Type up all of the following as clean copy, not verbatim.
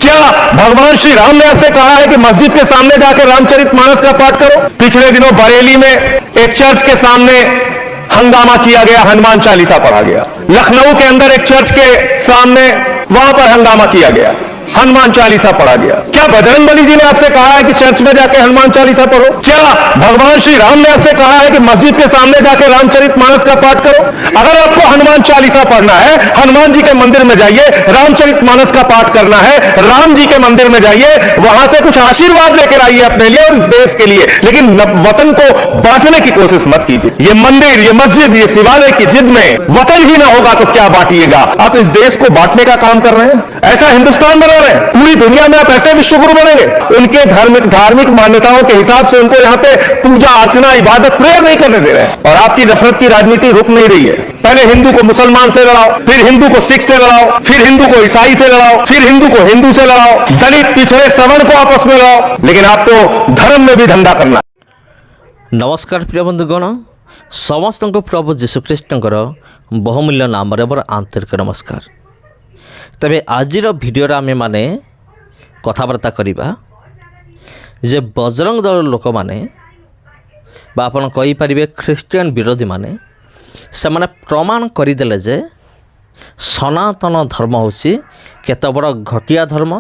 क्या भगवान श्री राम ने आपसे कहा है कि मस्जिद के सामने जाकर रामचरितमानस का पाठ करो? पिछले दिनों बरेली में एक चर्च के सामने हंगामा किया गया, हनुमान चालीसा पढ़ा गया। लखनऊ के अंदर एक चर्च के सामने वहां पर हंगामा किया गया, हनुमान चालीसा पढ़ा गया। क्या बजरंगबली जी ने आपसे कहा है कि चर्च में जाकर हनुमान चालीसा पढ़ो? क्या भगवान श्री राम ने आपसे कहा है कि मस्जिद के सामने जाकर रामचरितमानस का पाठ करो? अगर आपको हनुमान चालीसा पढ़ना है, हनुमान जी के मंदिर में जाइए, रामचरितमानस का पाठ करना है, राम जी के मंदिर में जाइए, वहां से कुछ आशीर्वाद लेकर आइए अपने लिए और इस देश के लिए, लेकिन वतन को बांटने की कोशिश मत कीजिए। ये मंदिर, ये मस्जिद, ये शिवालय की जिद में वतन ही ना होगा तो क्या बांटिएगा? आप इस देश को बांटने का काम कर रहे हैं। ऐसा हिंदुस्तान बना रहे हैं, पूरी दुनिया में आप ऐसे विश्वगुरु बनेंगे। उनके धार्मिक मान्यताओं के हिसाब से उनको यहाँ पे पूजा अर्चना इबादत प्रेयर नहीं करने दे रहे हैं, और आपकी नफरत की राजनीति रुक नहीं रही है। पहले हिंदू को मुसलमान से लड़ाओ, फिर हिंदू को सिख से लड़ाओ, फिर हिंदू को ईसाई से लड़ाओ, फिर हिंदू को हिंदू से लड़ाओ, दलित पिछड़े सवर्ण को आपस में लड़ाओ, लेकिन आपको धर्म में भी धंधा करना। नमस्कार प्रिय बंधुगण, समस्त को प्रभु जीशुख्रीष्टर बहुमूल्य नाम आंतरिक नमस्कार। तबे आजिर भिडियो आमे माने कथबार्ता करिबा जे बजरंग दल लोक माने बा आपन कहि परिबे ख्रीस्टियन विरोधी माने से माने प्रमाण करिदेले जे सनातन धर्म होछि केते बड़ घटिया धर्म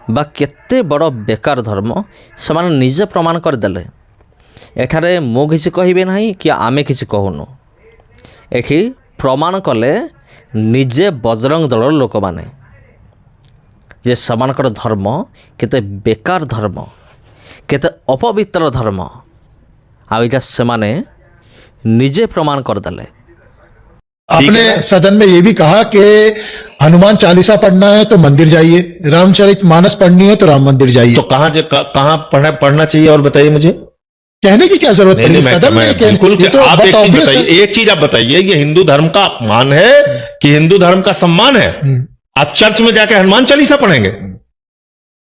बा केते बड़ बेकार धर्म से माने निजे प्रमाण करदेले। एठारे मो किछि कहिबे नाही कि आमे किछि कहूनु, एठी प्रमाण कले निजे बजरंग दलर लोक माने जे समानकर धर्म केते बेकार धर्म, केते अपवित्र धर्म, आइटा से माने निजे प्रमाण कर दले। आपने सदन में ये भी कहा कि हनुमान चालीसा पढ़ना है तो मंदिर जाइए, रामचरितमानस पढ़नी है तो राम मंदिर जाइए। तो कहाँ पढ़ना चाहिए और बताइए मुझे। कहने की क्या जरूरत पड़ी सदन में? बिल्कुल। तो आप एक चीज आप बताइए, ये हिंदू धर्म का अपमान है कि हिंदू धर्म का सम्मान है? आप चर्च में जाके हनुमान चालीसा पढ़ेंगे?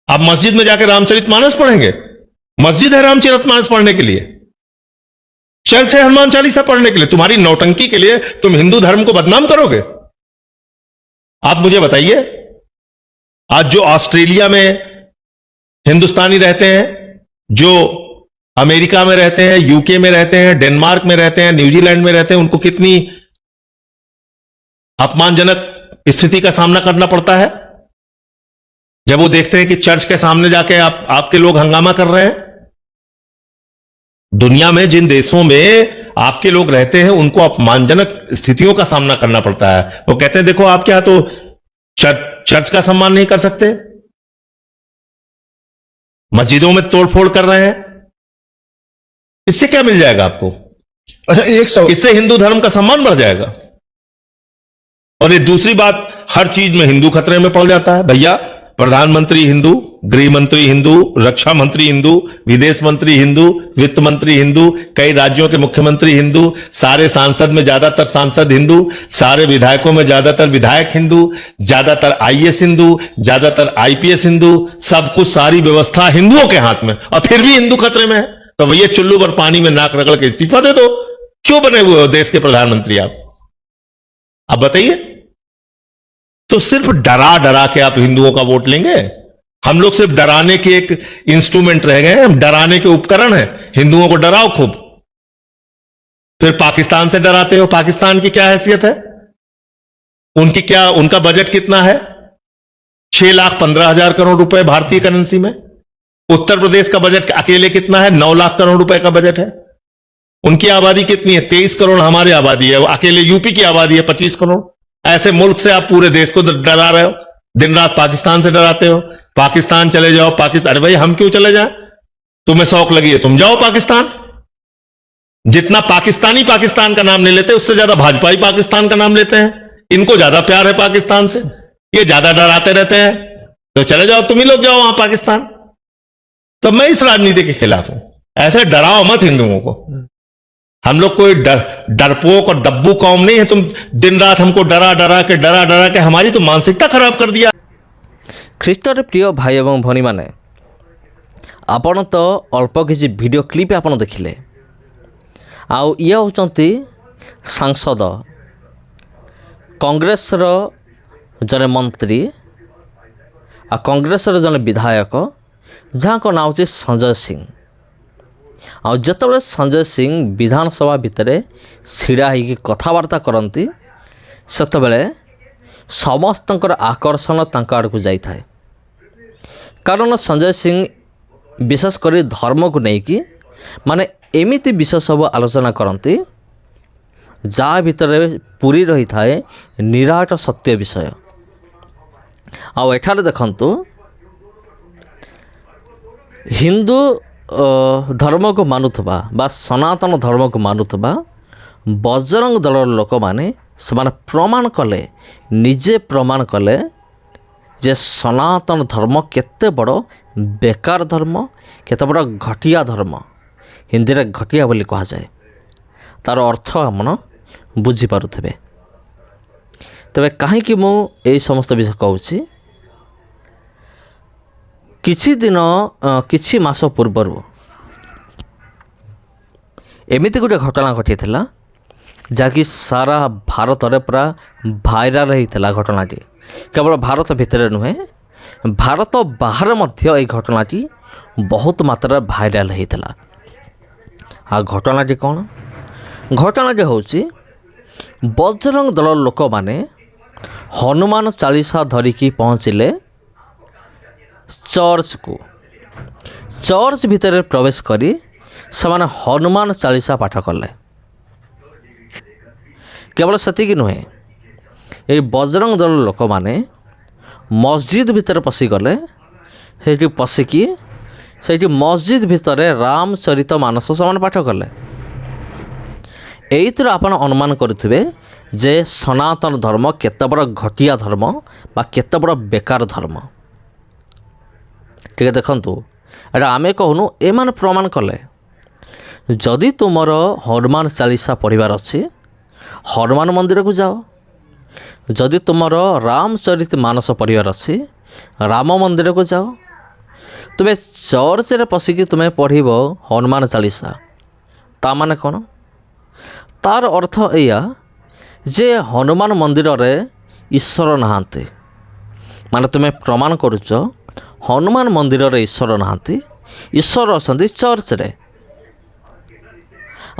आप मस्जिद में जाके रामचरितमानस पढ़ेंगे? मस्जिद है रामचरितमानस पढ़ने के लिए, चर्च है हनुमान चालीसा पढ़ने के लिए। तुम्हारी नौटंकी के लिए तुम हिंदू धर्म को बदनाम करोगे? आप मुझे बताइए, आज जो ऑस्ट्रेलिया में हिंदुस्तानी रहते हैं, जो अमेरिका में रहते हैं, यूके में रहते हैं, डेनमार्क में रहते हैं, न्यूजीलैंड में रहते हैं, उनको कितनी अपमानजनक स्थिति का सामना करना पड़ता है जब वो देखते हैं कि चर्च के सामने जाके आपके लोग हंगामा कर रहे हैं। दुनिया में जिन देशों में आपके लोग रहते हैं उनको अपमानजनक स्थितियों का सामना करना पड़ता है। वो कहते हैं देखो आप क्या तो चर्च का सम्मान नहीं कर सकते, मस्जिदों में तोड़फोड़ कर रहे हैं। इससे क्या मिल जाएगा आपको? अच्छा, इससे हिंदू धर्म का सम्मान बढ़ जाएगा। और ये दूसरी बात, हर चीज में हिंदू खतरे में पड़ जाता है। भैया, प्रधानमंत्री हिंदू, गृह मंत्री हिंदू, रक्षा मंत्री हिंदू, विदेश मंत्री हिंदू, वित्त मंत्री हिंदू, कई राज्यों के मुख्यमंत्री हिंदू, सारे सांसद में ज्यादातर सांसद हिंदू, सारे विधायकों में ज्यादातर विधायक हिंदू, ज्यादातर आईएएस हिंदू, ज्यादातर आईपीएस हिंदू, सब कुछ सारी व्यवस्था हिंदुओं के हाथ में, और फिर भी हिंदू खतरे में है। तो भैया चुल्लू पर पानी में नाक रगड़ के इस्तीफा दे दो। क्यों बने हुए हो देश के प्रधानमंत्री आप बताइए। तो सिर्फ डरा डरा के आप हिंदुओं का वोट लेंगे? हम लोग सिर्फ डराने के एक इंस्ट्रूमेंट रह गए हैं, हम डराने के उपकरण हैं। हिंदुओं को डराओ खूब, फिर पाकिस्तान से डराते हो। पाकिस्तान की क्या हैसियत है? उनका बजट कितना है? 6,15,000 करोड़ रुपए भारतीय करेंसी में। उत्तर प्रदेश का बजट अकेले कितना है? 9 लाख करोड़ रुपए का बजट है। उनकी आबादी कितनी है? 23 करोड़ हमारी आबादी है। अकेले यूपी की आबादी है 25 करोड़। ऐसे मुल्क से आप पूरे देश को डरा रहे हो। दिन रात पाकिस्तान से डराते हो, पाकिस्तान चले जाओ, पाकिस्तान। अरे भाई, हम क्यों चले जाएं? तुम्हें शौक लगी है, तुम जाओ पाकिस्तान। जितना पाकिस्तानी पाकिस्तान का नाम नहीं लेते, उससे ज्यादा भाजपाई पाकिस्तान का नाम लेते हैं। इनको ज्यादा प्यार है पाकिस्तान से, ये ज्यादा डराते रहते हैं। तो चले जाओ, तुम ही लोग जाओ वहां पाकिस्तान। तो मैं इस राजनीति के खिलाफ हूं। ऐसे डराओ मत हिंदुओं को। हम लोग कोई डरपोक और दब्बू कौम नहीं है। तुम दिन रात हमको डरा डरा के हमारी तो मानसिकता खराब कर दिया। ख्रीष्टर प्रिय भाई एवं भनी माने, आपण तो अल्प किसी वीडियो क्लिप आपण देखिले। आउ ये होचंती सांसद, कांग्रेस रो जने मंत्री, ଆଉ କଂଗ୍ରେସର ଜଣେ ବିଧାୟକ ଯାହାଙ୍କ ନାଁ ହେଉଛି ସଞ୍ଜୟ ସିଂ। ଆଉ ଯେତେବେଳେ ସଞ୍ଜୟ ସିଂ ବିଧାନସଭା ଭିତରେ ଛିଡ଼ା ହେଇକି କଥାବାର୍ତ୍ତା କରନ୍ତି ସେତେବେଳେ ସମସ୍ତଙ୍କର ଆକର୍ଷଣ ତାଙ୍କ ଆଡ଼କୁ ଯାଇଥାଏ। କାରଣ ସଞ୍ଜୟ ସିଂ ବିଶେଷ କରି ଧର୍ମକୁ ନେଇକି ମାନେ ଏମିତି ବିଷୟ ସବୁ ଆଲୋଚନା କରନ୍ତି ଯାହା ଭିତରେ ପୂରି ରହିଥାଏ ନିରାଟ ସତ୍ୟ ବିଷୟ। ଆଉ ଏଠାରେ ଦେଖନ୍ତୁ ହିନ୍ଦୁ ଧର୍ମକୁ ମାନୁଥିବା ବା ସନାତନ ଧର୍ମକୁ ମାନୁଥିବା ବଜରଙ୍ଗ ଦଳର ଲୋକମାନେ ସେମାନେ ପ୍ରମାଣ କଲେ, ନିଜେ ପ୍ରମାଣ କଲେ ଯେ ସନାତନ ଧର୍ମ କେତେ ବଡ଼ ବେକାର ଧର୍ମ, କେତେ ବଡ଼ ଘଟିଆ ଧର୍ମ। ହିନ୍ଦୀରେ ଘଟିଆ ବୋଲି କୁହାଯାଏ। ତା'ର ଅର୍ଥ ଆପଣ ବୁଝିପାରୁଥିବେ। ତେବେ କାହିଁକି ମୁଁ ଏହି ସମସ୍ତ ବିଷୟ କହୁଛି? କିଛି ମାସ ପୂର୍ବରୁ ଏମିତି ଗୋଟେ ଘଟଣା ଘଟିଥିଲା ଯାହାକି ସାରା ଭାରତରେ ପୁରା ଭାଇରାଲ୍ ହେଇଥିଲା। ଘଟଣାଟି କେବଳ ଭାରତ ଭିତରେ ନୁହେଁ, ଭାରତ ବାହାରେ ମଧ୍ୟ ଏହି ଘଟଣାଟି ବହୁତ ମାତ୍ରାରେ ଭାଇରାଲ୍ ହେଇଥିଲା। ଆଉ ଘଟଣାଟି କ'ଣ? ଘଟଣାଟି ହେଉଛି ବଜରଙ୍ଗ ଦଳର ଲୋକମାନେ ହନୁମାନ ଚାଳିଶା ଧରିକି ପହଞ୍ଚିଲେ ଚର୍ଚ୍ଚକୁ। ଚର୍ଚ୍ଚ ଭିତରେ ପ୍ରବେଶ କରି ସେମାନେ ହନୁମାନ ଚାଳିଶା ପାଠ କଲେ। କେବଳ ସେତିକି ନୁହେଁ, ଏହି ବଜରଙ୍ଗ ଦଳର ଲୋକମାନେ ମସଜିଦ୍ ଭିତରେ ପଶିଗଲେ। ସେଇଠି ପଶିକି ସେଇଠି ମସଜିଦ୍ ଭିତରେ ରାମଚରିତ ମାନସ ସେମାନେ ପାଠ କଲେ। ଏଇଥିରୁ ଆପଣ ଅନୁମାନ କରୁଥିବେ ଯେ ସନାତନ ଧର୍ମ କେତେ ବଡ଼ ଘଟିଆ ଧର୍ମ ବା କେତେ ବଡ଼ ବେକାର ଧର୍ମ। ଟିକେ ଦେଖନ୍ତୁ, ଏଇଟା ଆମେ କହୁନୁ, ଏମାନେ ପ୍ରମାଣ କଲେ। ଯଦି ତୁମର ହନୁମାନ ଚାଳିଶା ପଢ଼ିବାର ଅଛି, ହନୁମାନ ମନ୍ଦିରକୁ ଯାଅ। ଯଦି ତୁମର ରାମଚରିତ ମାନସ ପଢ଼ିବାର ଅଛି, ରାମ ମନ୍ଦିରକୁ ଯାଅ। ତୁମେ ଚର୍ଚ୍ଚରେ ପଶିକି ତୁମେ ପଢ଼ିବ ହନୁମାନ ଚାଳିଶା, ତା ମାନେ କ'ଣ? ତା'ର ଅର୍ଥ ଏଇଆ ଯେ ହନୁମାନ ମନ୍ଦିରରେ ଈଶ୍ୱର ନାହାନ୍ତି। ମାନେ ତୁମେ ପ୍ରମାଣ କରୁଛ ହନୁମାନ ମନ୍ଦିରରେ ଈଶ୍ୱର ନାହାନ୍ତି, ଈଶ୍ୱର ଅଛନ୍ତି ଚର୍ଚ୍ଚରେ।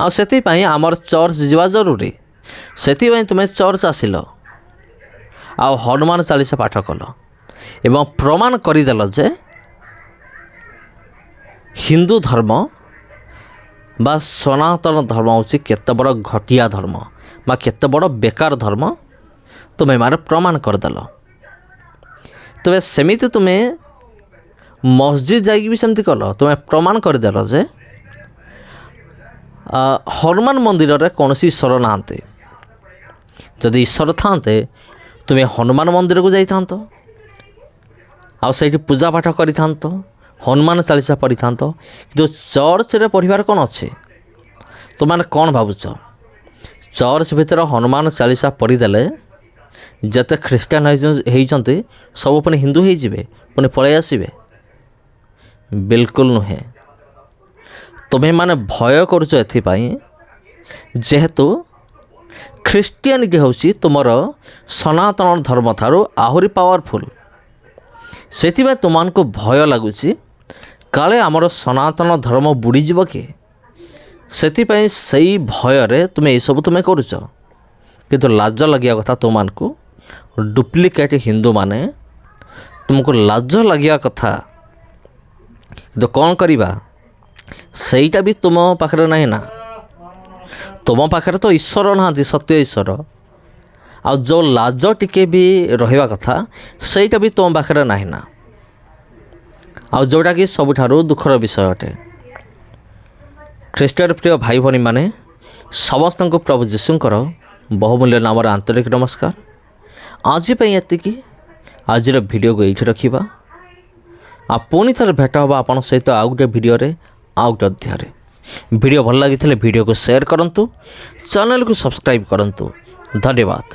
ଆଉ ସେଥିପାଇଁ ଆମର ଚର୍ଚ୍ଚ ଯିବା ଜରୁରୀ। ସେଥିପାଇଁ ତୁମେ ଚର୍ଚ୍ଚ ଆସିଲ ଆଉ ହନୁମାନ ଚାଳିଶା ପାଠ କଲ ଏବଂ ପ୍ରମାଣ କରିଦେଲ ଯେ ହିନ୍ଦୁ ଧର୍ମ ବା ସନାତନ ଧର୍ମ ହେଉଛି କେତେ ବଡ଼ ଘଟିଆ ଧର୍ମ ବା କେତେ ବଡ଼ ବେକାର ଧର୍ମ ତୁମେମାନେ ପ୍ରମାଣ କରିଦେଲ। ତେବେ ସେମିତି ତୁମେ ମସଜିଦ୍ ଯାଇକି ବି ସେମିତି କଲ। ତୁମେ ପ୍ରମାଣ କରିଦେଲ ଯେ ହନୁମାନ ମନ୍ଦିରରେ କୌଣସି ଈଶ୍ୱର ନାହାନ୍ତି। ଯଦି ଈଶ୍ୱର ଥାନ୍ତେ ତୁମେ ହନୁମାନ ମନ୍ଦିରକୁ ଯାଇଥାନ୍ତ ଆଉ ସେଇଠି ପୂଜା ପାଠ କରିଥାନ୍ତ, ହନୁମାନ ଚାଳିଶା ପଢ଼ିଥାନ୍ତ। କିନ୍ତୁ ଚର୍ଚ୍ଚରେ ପଢ଼ିବାର କ'ଣ ଅଛି? ତୁମମାନେ କ'ଣ ଭାବୁଛ? ଚର୍ଚ୍ଚ ଭିତରେ ହନୁମାନ ଚାଳିଶା ପଢ଼ିଦେଲେ ଯେତେ ଖ୍ରୀଷ୍ଟିଆନ ହେଇଛନ୍ତି ସବୁ ପୁଣି ହିନ୍ଦୁ ହେଇଯିବେ, ପୁଣି ପଳେଇ ଆସିବେ? ବିଲକୁଲ ନୁହେଁ। ତୁମେମାନେ ଭୟ କରୁଛ ଏଥିପାଇଁ ଯେହେତୁ ଖ୍ରୀଷ୍ଟିଆନିଟି ହେଉଛି ତୁମର ସନାତନ ଧର୍ମ ଠାରୁ ଆହୁରି ପାୱାରଫୁଲ୍। ସେଥିପାଇଁ ତୁମମାନଙ୍କୁ ଭୟ ଲାଗୁଛି କାଳେ ଆମର ସନାତନ ଧର୍ମ ବୁଡ଼ିଯିବ କି? ସେଥିପାଇଁ ସେଇ ଭୟରେ ତୁମେ ଏସବୁ ତୁମେ କରୁଛ। କିନ୍ତୁ ଲାଜ ଲାଗିବା କଥା ତୁମମାନଙ୍କୁ, ଡୁପ୍ଲିକେଟ୍ ହିନ୍ଦୁମାନେ, ତୁମକୁ ଲାଜ ଲାଗିବା କଥା। କିନ୍ତୁ କ'ଣ କରିବା, ସେଇଟା ବି ତୁମ ପାଖରେ ନାହିଁ ନା। ତୁମ ପାଖରେ ତ ଈଶ୍ୱର ନାହାନ୍ତି, ସତ୍ୟ ଈଶ୍ୱର। ଆଉ ଯେଉଁ ଲାଜ ଟିକେ ବି ରହିବା କଥା ସେଇଟା ବି ତୁମ ପାଖରେ ନାହିଁ ନା। ଆଉ ଯେଉଁଟାକି ସବୁଠାରୁ ଦୁଃଖର ବିଷୟ ଅଟେ। ଖ୍ରୀଷ୍ଟୀୟ ପ୍ରିୟ ଭାଇ ଭଉଣୀମାନେ, ସମସ୍ତଙ୍କୁ ପ୍ରଭୁ ଯୀଶୁଙ୍କର ବହୁମୂଲ୍ୟ ନାମରେ ଆନ୍ତରିକ ନମସ୍କାର। ଆଜି ପାଇଁ ଏତିକି। ଆଜିର ଭିଡ଼ିଓକୁ ଏଇଠି ରଖିବା। ଆଉ ପୁଣି ଥରେ ଭେଟ ହେବା ଆପଣଙ୍କ ସହିତ ଆଉ ଗୋଟେ ଭିଡ଼ିଓରେ, ଆଉ ଗୋଟେ ଅଧ୍ୟାୟରେ। ଭିଡ଼ିଓ ଭଲ ଲାଗିଥିଲେ ଭିଡ଼ିଓକୁ ସେୟାର କରନ୍ତୁ, ଚ୍ୟାନେଲକୁ ସବସ୍କ୍ରାଇବ୍ କରନ୍ତୁ। ଧନ୍ୟବାଦ।